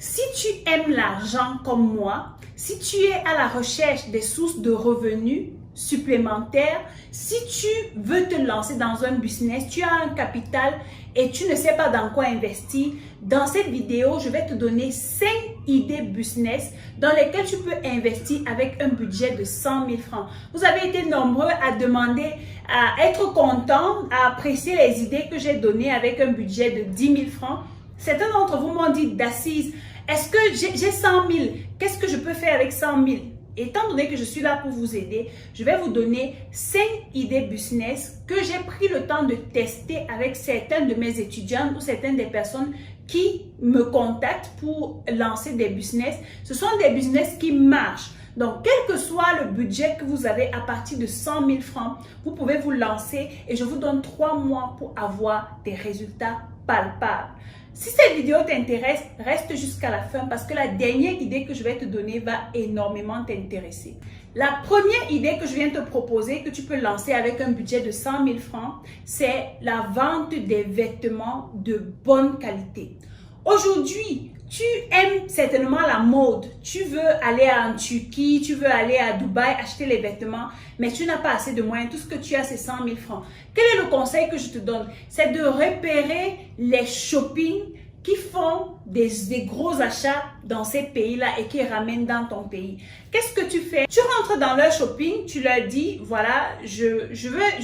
Si tu aimes l'argent comme moi, si tu es à la recherche des sources de revenus supplémentaires, si tu veux te lancer dans un business, tu as un capital et tu ne sais pas dans quoi investir, dans cette vidéo, je vais te donner 5 idées business dans lesquelles tu peux investir avec un budget de 100 000 francs. Vous avez été nombreux à demander, à être content, à apprécier les idées que j'ai données avec un budget de 10 000 francs. Certains d'entre vous m'ont dit d'Assise, est-ce que j'ai 100 000? Qu'est-ce que je peux faire avec 100 000? Étant donné que je suis là pour vous aider, je vais vous donner 5 idées business que j'ai pris le temps de tester avec certains de mes étudiants ou certaines des personnes qui me contactent pour lancer des business. Ce sont des business qui marchent. Donc, quel que soit le budget que vous avez à partir de 100 000 francs, vous pouvez vous lancer et je vous donne 3 mois pour avoir des résultats palpables. Si cette vidéo t'intéresse, reste jusqu'à la fin parce que la dernière idée que je vais te donner va énormément t'intéresser. La première idée que je viens te proposer, que tu peux lancer avec un budget de 100 000 francs, c'est la vente des vêtements de bonne qualité. Aujourd'hui, tu aimes certainement la mode, tu veux aller en Turquie, tu veux aller à Dubaï acheter les vêtements, mais tu n'as pas assez de moyens, tout ce que tu as c'est 100 000 francs. Quel est le conseil que je te donne? C'est de repérer les shoppings qui font des gros achats dans ces pays-là et qui ramènent dans ton pays. Qu'est-ce que tu fais? Tu rentres dans leur shopping, tu leur dis, voilà, je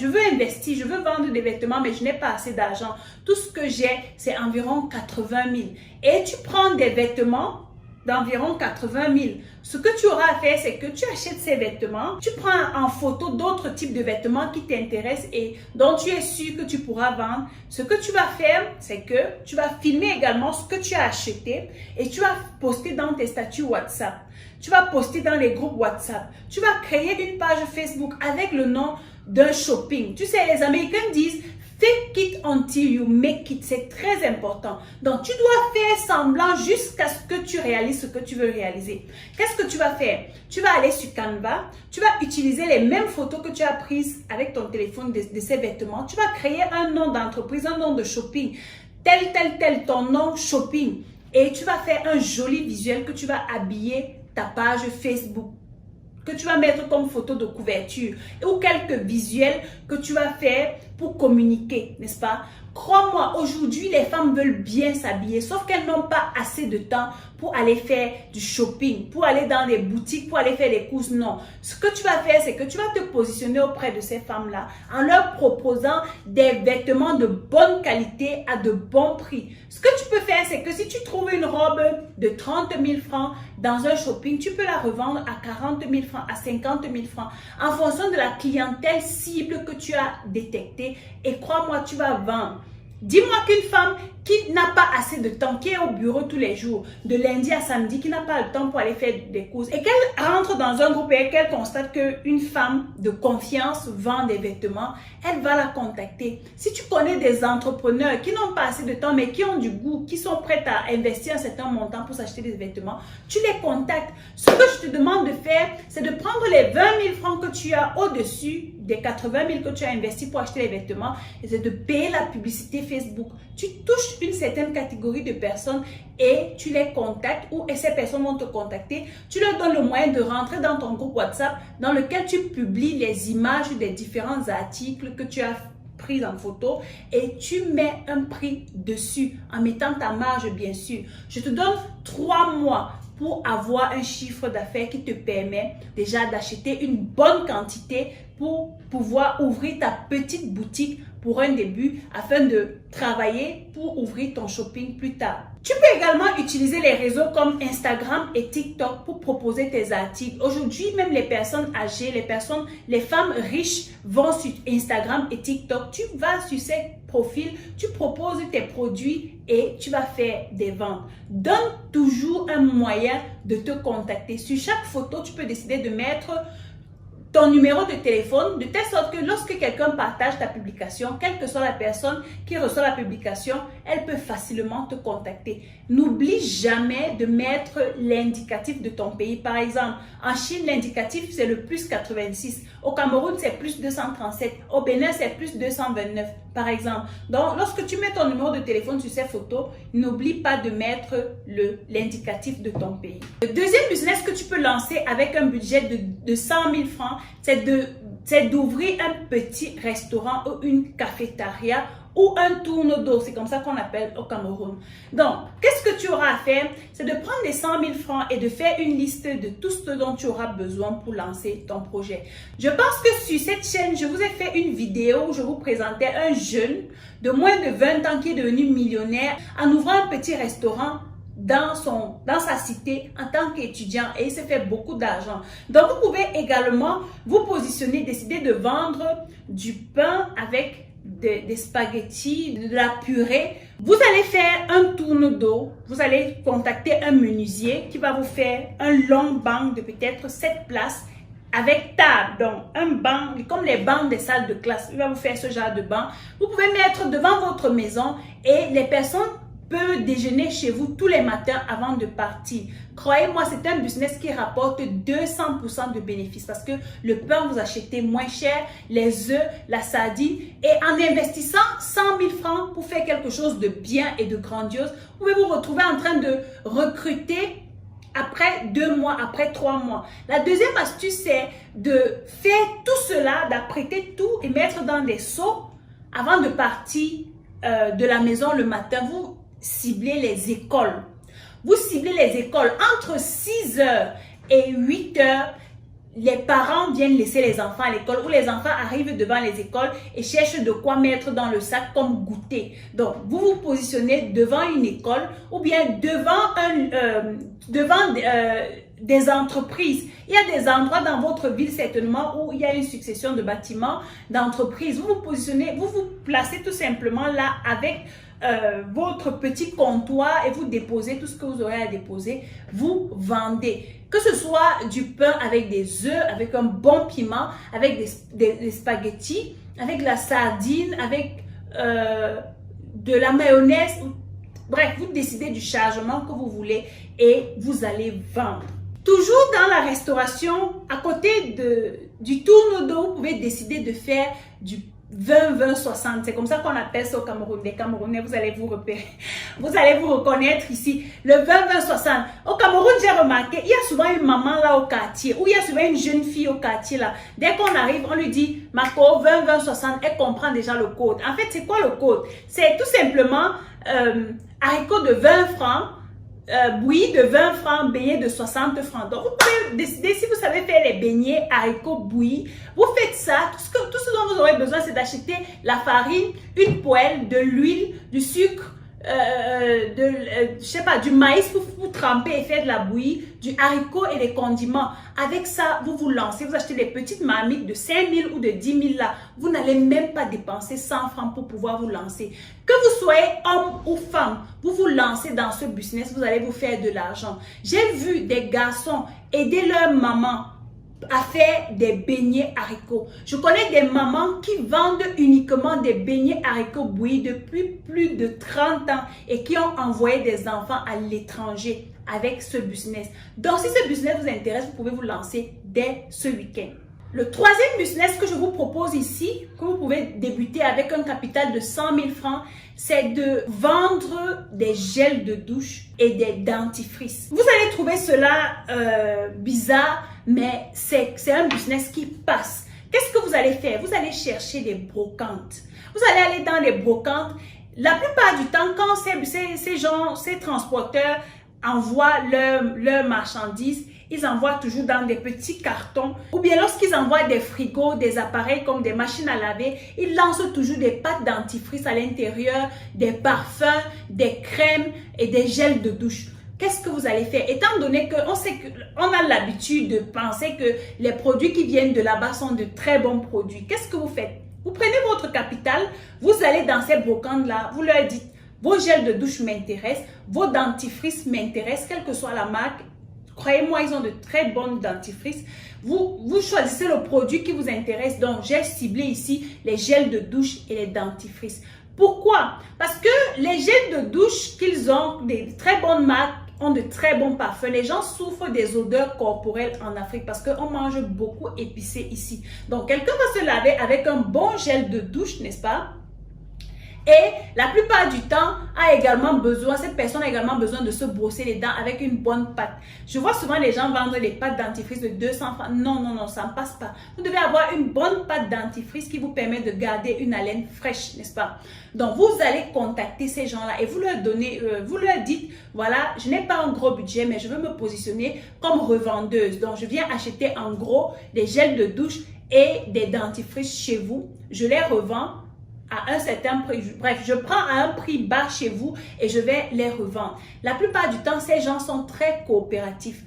veux investir, je veux vendre des vêtements, mais je n'ai pas assez d'argent. Tout ce que j'ai, c'est environ 80 000. Et tu prends des vêtements d'environ 80 000. Ce que tu auras à faire, c'est que tu achètes ces vêtements, tu prends en photo d'autres types de vêtements qui t'intéressent et dont tu es sûr que tu pourras vendre. Ce que tu vas faire, c'est que tu vas filmer également ce que tu as acheté et tu vas poster dans tes statuts WhatsApp. Tu vas poster dans les groupes WhatsApp. Tu vas créer une page Facebook avec le nom d'un shopping. Tu sais, les Américains disent fake it until you make it. C'est très important. Donc, tu dois faire semblant jusqu'à ce que tu réalises ce que tu veux réaliser. Qu'est-ce que tu vas faire? Tu vas aller sur Canva. Tu vas utiliser les mêmes photos que tu as prises avec ton téléphone de ces vêtements. Tu vas créer un nom d'entreprise, un nom de shopping. Tel, ton nom shopping. Et tu vas faire un joli visuel que tu vas habiller ta page Facebook, que tu vas mettre comme photo de couverture ou quelques visuels que tu vas faire pour communiquer, n'est-ce pas? Crois-moi, aujourd'hui, les femmes veulent bien s'habiller, sauf qu'elles n'ont pas assez de temps pour aller faire du shopping, pour aller dans les boutiques, pour aller faire des courses. Non. Ce que tu vas faire, c'est que tu vas te positionner auprès de ces femmes-là en leur proposant des vêtements de bonne qualité à de bons prix. Ce que tu peux faire, c'est que si tu trouves une robe de 30 000 francs dans un shopping, tu peux la revendre à 40 000 francs, à 50 000 francs, en fonction de la clientèle cible que tu as détectée. Et crois-moi, tu vas vendre. Dis-moi qu'une femme qui n'a pas assez de temps, qui est au bureau tous les jours, de lundi à samedi, qui n'a pas le temps pour aller faire des courses, et qu'elle rentre dans un groupe et qu'elle constate qu'une femme de confiance vend des vêtements, elle va la contacter. Si tu connais des entrepreneurs qui n'ont pas assez de temps, mais qui ont du goût, qui sont prêts à investir un certain montant pour s'acheter des vêtements, tu les contactes. Ce que je te demande de faire, c'est de prendre les 20 000 francs que tu as au-dessus des 80 000 que tu as investi pour acheter les vêtements et c'est de payer la publicité Facebook. Tu touches une certaine catégorie de personnes et tu les contactes et ces personnes vont te contacter. Tu leur donnes le moyen de rentrer dans ton groupe WhatsApp dans lequel tu publies les images des différents articles que tu as pris en photo et tu mets un prix dessus en mettant ta marge bien sûr. Je te donne 3 mois pour avoir un chiffre d'affaires qui te permet déjà d'acheter une bonne quantité pour pouvoir ouvrir ta petite boutique pour un début afin de travailler pour ouvrir ton shopping plus tard. Tu peux également utiliser les réseaux comme Instagram et TikTok pour proposer tes articles. Aujourd'hui, même les personnes âgées, les femmes riches vont sur Instagram et TikTok. Tu vas sur ces profils, tu proposes tes produits et tu vas faire des ventes. Donne toujours un moyen de te contacter. Sur chaque photo, tu peux décider de mettre ton numéro de téléphone de telle sorte que lorsque quelqu'un partage ta publication, quelle que soit la personne qui reçoit la publication, elle peut facilement te contacter. N'oublie jamais de mettre l'indicatif de ton pays. Par exemple, en Chine, l'indicatif c'est le plus 86. Au Cameroun, c'est plus 237. Au Bénin, c'est plus 229, par exemple. Donc, lorsque tu mets ton numéro de téléphone sur ces photos, n'oublie pas de mettre l'indicatif de ton pays. Le deuxième business que tu peux lancer avec un budget de 100 000 francs, c'est d'ouvrir un petit restaurant ou une cafétéria ou un tourne d'eau, c'est comme ça qu'on appelle au Cameroun. Donc, qu'est-ce que tu auras à faire? C'est de prendre les 100 000 francs et de faire une liste de tout ce dont tu auras besoin pour lancer ton projet. Je pense que sur cette chaîne, je vous ai fait une vidéo où je vous présentais un jeune de moins de 20 ans qui est devenu millionnaire en ouvrant un petit restaurant dans sa cité en tant qu'étudiant et il se fait beaucoup d'argent. Donc, vous pouvez également vous positionner, décider de vendre du pain avec des spaghettis, de la purée. Vous allez faire un tourne d'eau, vous allez contacter un menuisier qui va vous faire un long banc de peut-être 7 places avec table, donc un banc, comme les bancs des salles de classe. Il va vous faire ce genre de banc. Vous pouvez mettre devant votre maison et les personnes peuvent déjeuner chez vous tous les matins avant de partir. Croyez-moi, c'est un business qui rapporte 200% de bénéfices parce que le pain, vous achetez moins cher, les œufs, la sardine et en investissant 100 000 francs pour faire quelque chose de bien et de grandiose, vous pouvez vous retrouver en train de recruter après 2 mois, après 3 mois. La deuxième astuce, c'est de faire tout cela, d'apprêter tout et mettre dans des seaux avant de partir de la maison le matin. Vous ciblez les écoles. Vous ciblez les écoles entre 6 h et 8 h. Les parents viennent laisser les enfants à l'école ou les enfants arrivent devant les écoles et cherchent de quoi mettre dans le sac comme goûter. Donc, vous vous positionnez devant une école ou bien devant des entreprises. Il y a des endroits dans votre ville certainement où il y a une succession de bâtiments, d'entreprises. Vous vous positionnez, vous vous placez tout simplement là avec votre petit comptoir et vous déposez tout ce que vous aurez à déposer. Vous vendez. Que ce soit du pain avec des œufs, avec un bon piment, avec des spaghettis, avec la sardine, avec de la mayonnaise. Bref, vous décidez du chargement que vous voulez et vous allez vendre. Toujours dans la restauration, à côté du tourne d'eau, vous pouvez décider de faire du 20-20-60, c'est comme ça qu'on appelle ça au Cameroun. Les Camerounais, vous allez vous repérer, vous allez vous reconnaître ici. Le 20-20-60. Au Cameroun, j'ai remarqué, il y a souvent une maman là au quartier, ou il y a souvent une jeune fille au quartier là. Dès qu'on arrive, on lui dit, Marco, 20-20-60, elle comprend déjà le code. En fait, c'est quoi le code? C'est tout simplement haricots de 20 francs, bouillie de 20 francs, beignets de 60 francs. Donc, vous pouvez décider si vous savez faire les beignets, haricots bouillis. Vous faites ça. Tout ce dont vous aurez besoin, c'est d'acheter la farine, une poêle, de l'huile, du sucre, je sais pas, du maïs pour vous tremper et faire de la bouillie, du haricot et des condiments. Avec ça, vous vous lancez. Vous achetez des petites marmites de 5 000 ou de 10 000 là. Vous n'allez même pas dépenser 100 francs pour pouvoir vous lancer. Que vous soyez homme ou femme, vous vous lancez dans ce business, vous allez vous faire de l'argent. J'ai vu des garçons aider leur maman à faire des beignets haricots. Je connais des mamans qui vendent uniquement des beignets haricots bouillis depuis plus de 30 ans et qui ont envoyé des enfants à l'étranger avec ce business. Donc, si ce business vous intéresse, vous pouvez vous lancer dès ce week-end. Le troisième business que je vous propose ici, que vous pouvez débuter avec un capital de 100 000 francs, c'est de vendre des gels de douche et des dentifrices. Vous allez trouver cela bizarre, mais c'est un business qui passe. Qu'est-ce que vous allez faire? Vous allez chercher des brocantes. Vous allez aller dans les brocantes. La plupart du temps, quand ces transporteurs envoient leurs marchandises, ils envoient toujours dans des petits cartons. Ou bien lorsqu'ils envoient des frigos, des appareils comme des machines à laver, ils lancent toujours des pâtes dentifrice à l'intérieur, des parfums, des crèmes et des gels de douche. Qu'est-ce que vous allez faire? Étant donné qu'on a l'habitude de penser que les produits qui viennent de là-bas sont de très bons produits, qu'est-ce que vous faites? Vous prenez votre capital, vous allez dans ces brocantes-là, vous leur dites, vos gels de douche m'intéressent, vos dentifrices m'intéressent, quelle que soit la marque, Croyez-moi, ils ont de très bonnes dentifrices. Vous choisissez le produit qui vous intéresse. Donc, j'ai ciblé ici les gels de douche et les dentifrices. Pourquoi? Parce que les gels de douche qu'ils ont, des très bonnes marques, ont de très bons parfums. Les gens souffrent des odeurs corporelles en Afrique parce qu'on mange beaucoup épicé ici. Donc, quelqu'un va se laver avec un bon gel de douche, n'est-ce pas? Et la plupart du temps, cette personne a également besoin de se brosser les dents avec une bonne pâte. Je vois souvent les gens vendre les pâtes dentifrice de 200 francs. Non, non, non, ça ne passe pas. Vous devez avoir une bonne pâte dentifrice qui vous permet de garder une haleine fraîche, n'est-ce pas? Donc, vous allez contacter ces gens-là et vous leur dites, voilà, je n'ai pas un gros budget, mais je veux me positionner comme revendeuse. Donc, je viens acheter en gros des gels de douche et des dentifrices chez vous. Je les revends à un certain prix. Bref, je prends à un prix bas chez vous et je vais les revendre. La plupart du temps, ces gens sont très coopératifs.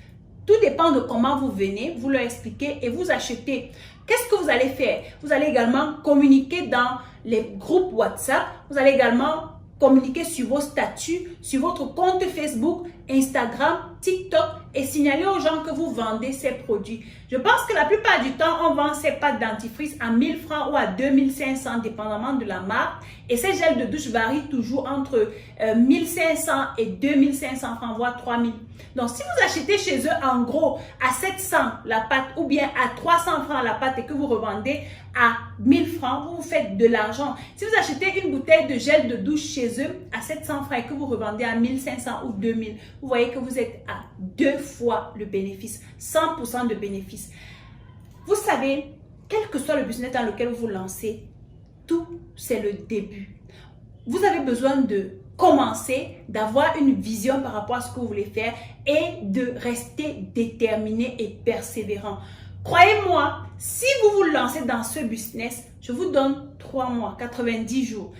Tout dépend de comment vous venez, vous leur expliquez et vous achetez. Qu'est-ce que vous allez faire? Vous allez également communiquer dans les groupes WhatsApp. Vous allez également communiquer sur vos statuts, sur votre compte Facebook, Instagram, TikTok et signaler aux gens que vous vendez ces produits. Je pense que la plupart du temps, on vend ces pâtes dentifrice à 1000 francs ou à 2500 dépendamment de la marque. Et ces gels de douche varient toujours entre 1500 et 2500 francs, voire 3000. Donc, si vous achetez chez eux en gros à 700 la pâte ou bien à 300 francs la pâte et que vous revendez à 1000 francs, vous faites de l'argent. Si vous achetez une bouteille de gel de douche chez eux à 700 francs et que vous revendez à 1500 ou 2000, vous voyez que vous êtes à 2 fois le bénéfice, 100% de bénéfice. Vous savez, quel que soit le business dans lequel vous vous lancez, tout c'est le début. Vous avez besoin de commencer, d'avoir une vision par rapport à ce que vous voulez faire et de rester déterminé et persévérant. Croyez-moi, si vous vous lancez dans ce business, je vous donne 3 mois, 90 jours.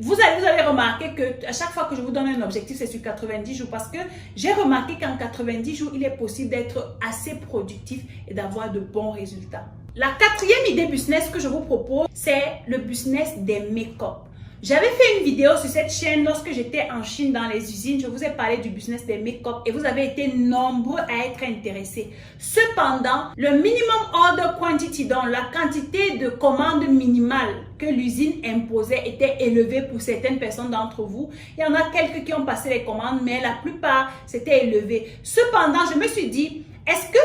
Vous avez remarqué que à chaque fois que je vous donne un objectif, c'est sur 90 jours parce que j'ai remarqué qu'en 90 jours, il est possible d'être assez productif et d'avoir de bons résultats. La quatrième idée business que je vous propose, c'est le business des make-up. J'avais fait une vidéo sur cette chaîne lorsque j'étais en Chine dans les usines. Je vous ai parlé du business des make-up et vous avez été nombreux à être intéressés. Cependant, le minimum order quantity, donc la quantité de commandes minimales que l'usine imposait était élevée pour certaines personnes d'entre vous. Il y en a quelques qui ont passé les commandes, mais la plupart c'était élevé. Cependant, je me suis dit, est-ce que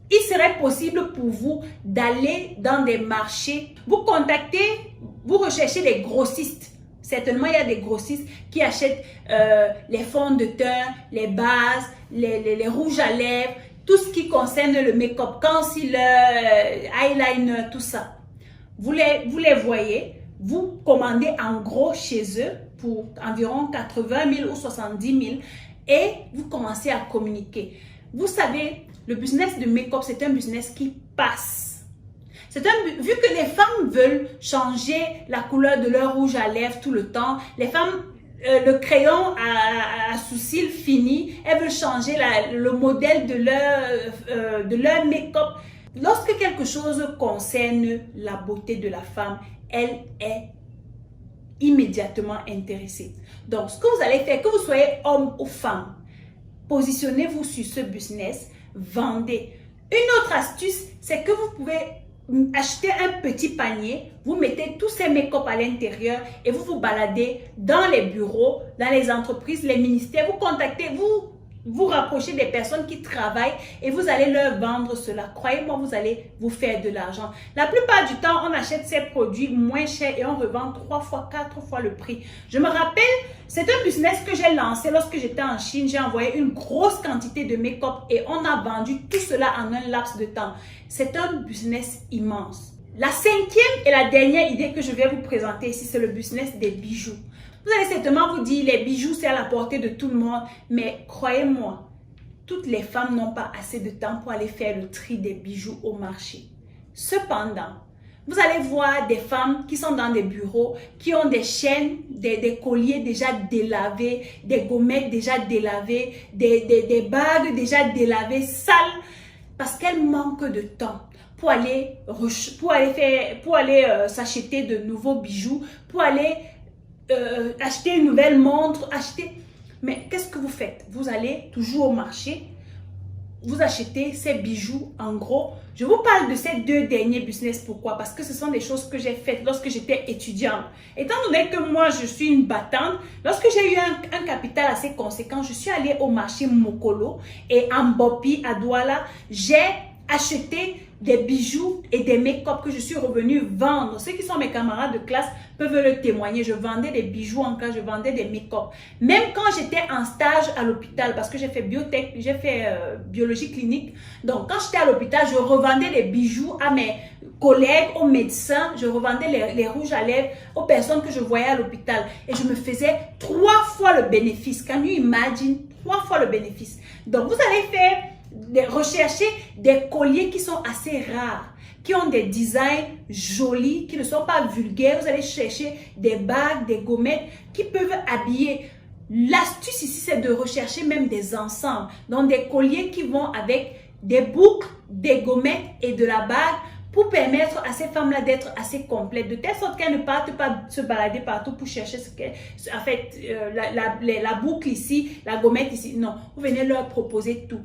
il serait possible pour vous d'aller dans des marchés, vous recherchez les grossistes. Certainement, il y a des grossistes qui achètent les fonds de teint, les bases, les rouges à lèvres, tout ce qui concerne le make-up, concealer, eyeliner, tout ça. Vous les voyez, vous commandez en gros chez eux pour environ 80 000 ou 70 000 et vous commencez à communiquer. Vous savez, le business de make-up, c'est un business qui passe. Vu que les femmes veulent changer la couleur de leur rouge à lèvres tout le temps, les femmes, le crayon à sourcils fini, elles veulent changer le modèle de leur make-up. Lorsque quelque chose concerne la beauté de la femme, elle est immédiatement intéressée. Donc, ce que vous allez faire, que vous soyez homme ou femme, positionnez-vous sur ce business, vendez. Une autre astuce, c'est que vous pouvez acheter un petit panier, vous mettez tous ces make-up à l'intérieur et vous vous baladez dans les bureaux, dans les entreprises, les ministères, vous contactez, vous rapprochez des personnes qui travaillent et vous allez leur vendre cela. Croyez-moi, vous allez vous faire de l'argent. La plupart du temps, on achète ces produits moins chers et on revend 3 fois, 4 fois le prix. Je me rappelle, c'est un business que j'ai lancé lorsque j'étais en Chine. J'ai envoyé une grosse quantité de make-up et on a vendu tout cela en un laps de temps. C'est un business immense. La cinquième et la dernière idée que je vais vous présenter ici, c'est le business des bijoux. Vous allez certainement vous dire, les bijoux, c'est à la portée de tout le monde. Mais croyez-moi, toutes les femmes n'ont pas assez de temps pour aller faire le tri des bijoux au marché. Cependant, vous allez voir des femmes qui sont dans des bureaux, qui ont des chaînes, des colliers déjà délavés, des gommettes déjà délavées, des bagues déjà délavées, sales, parce qu'elles manquent de temps pour aller s'acheter de nouveaux bijoux, pour aller acheter une nouvelle montre, Mais qu'est-ce que vous faites? Vous allez toujours au marché, vous achetez ces bijoux. En gros, je vous parle de ces 2 derniers business. Pourquoi? Parce que ce sont des choses que j'ai faites lorsque j'étais étudiante. Étant donné que moi, je suis une battante, lorsque j'ai eu un capital assez conséquent, je suis allée au marché Mokolo et en Bopi, à Douala, j'ai acheté des bijoux et des make-up que je suis revenue vendre. Ceux qui sont mes camarades de classe peuvent le témoigner. Je vendais des bijoux en classe, je vendais des make-up. Même quand j'étais en stage à l'hôpital, parce que j'ai fait biotech, j'ai fait biologie clinique. Donc, quand j'étais à l'hôpital, je revendais des bijoux à mes collègues, aux médecins. Je revendais les rouges à lèvres aux personnes que je voyais à l'hôpital. Et je me faisais 3 fois le bénéfice. Can you imagine? 3 fois le bénéfice. Donc, vous allez faire rechercher des colliers qui sont assez rares, qui ont des designs jolis, qui ne sont pas vulgaires. Vous allez chercher des bagues, des gommettes qui peuvent habiller. L'astuce ici, c'est de rechercher même des ensembles, donc des colliers qui vont avec des boucles, des gommettes et de la bague pour permettre à ces femmes-là d'être assez complètes, de telle sorte qu'elles ne partent pas se balader partout pour chercher ce qu'elles... En fait, la boucle ici, la gommette ici. Non, vous venez leur proposer tout.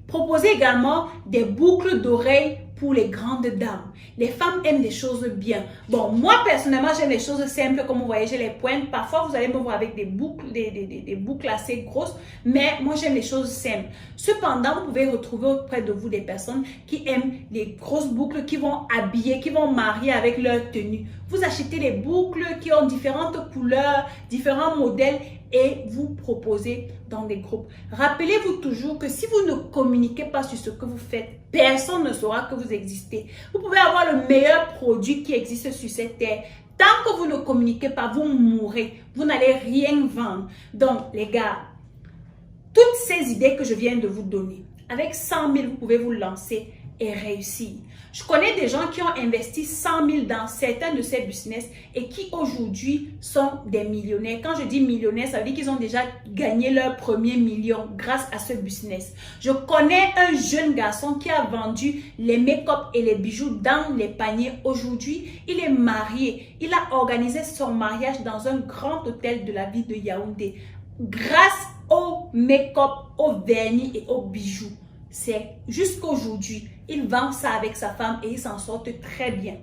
Proposez également des boucles d'oreilles pour les grandes dames. Les femmes aiment des choses bien. Bon, moi personnellement, j'aime les choses simples. Comme vous voyez, j'ai les pointes. Parfois, vous allez me voir avec des boucles, des boucles assez grosses. Mais moi, j'aime les choses simples. Cependant, vous pouvez retrouver auprès de vous des personnes qui aiment les grosses boucles, qui vont habiller, qui vont marier avec leur tenue. Vous achetez des boucles qui ont différentes couleurs, différents modèles et vous proposez dans des groupes. Rappelez-vous toujours que si vous ne communiquez pas sur ce que vous faites, personne ne saura que vous existez. Vous pouvez avoir le meilleur produit qui existe sur cette terre. Tant que vous ne communiquez pas, vous mourrez. Vous n'allez rien vendre. Donc, les gars, toutes ces idées que je viens de vous donner, avec 100 000, vous pouvez vous lancer et réussir. Je connais des gens qui ont investi 100 000 dans certains de ces business et qui aujourd'hui sont des millionnaires. Quand je dis millionnaires, ça veut dire qu'ils ont déjà gagné leur premier million grâce à ce business. Je connais un jeune garçon qui a vendu les make-up et les bijoux dans les paniers. Aujourd'hui, il est marié. Il a organisé son mariage dans un grand hôtel de la ville de Yaoundé. Grâce au make-up, au vernis et aux bijoux. C'est jusqu'aujourd'hui, il vend ça avec sa femme et il s'en sort très bien.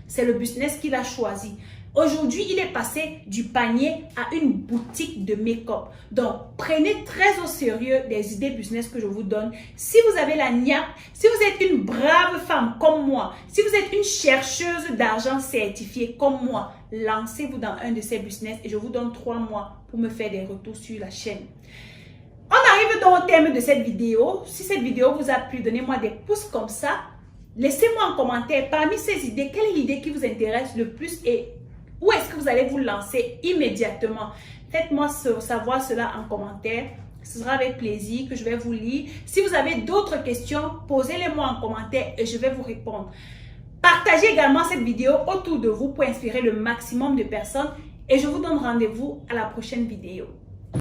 C'est le business qu'il a choisi. Aujourd'hui, il est passé du panier à une boutique de make-up. Donc, prenez très au sérieux les idées business que je vous donne. Si vous avez la niaque, si vous êtes une brave femme comme moi, si vous êtes une chercheuse d'argent certifiée comme moi, lancez-vous dans un de ces business et je vous donne 3 mois pour me faire des retours sur la chaîne. On arrive donc au terme de cette vidéo. Si cette vidéo vous a plu, donnez-moi des pouces comme ça. Laissez-moi en commentaire parmi ces idées, quelle est l'idée qui vous intéresse le plus et où est-ce que vous allez vous lancer immédiatement. Faites-moi savoir cela en commentaire. Ce sera avec plaisir que je vais vous lire. Si vous avez d'autres questions, posez-les-moi en commentaire et je vais vous répondre. Partagez également cette vidéo autour de vous pour inspirer le maximum de personnes et je vous donne rendez-vous à la prochaine vidéo.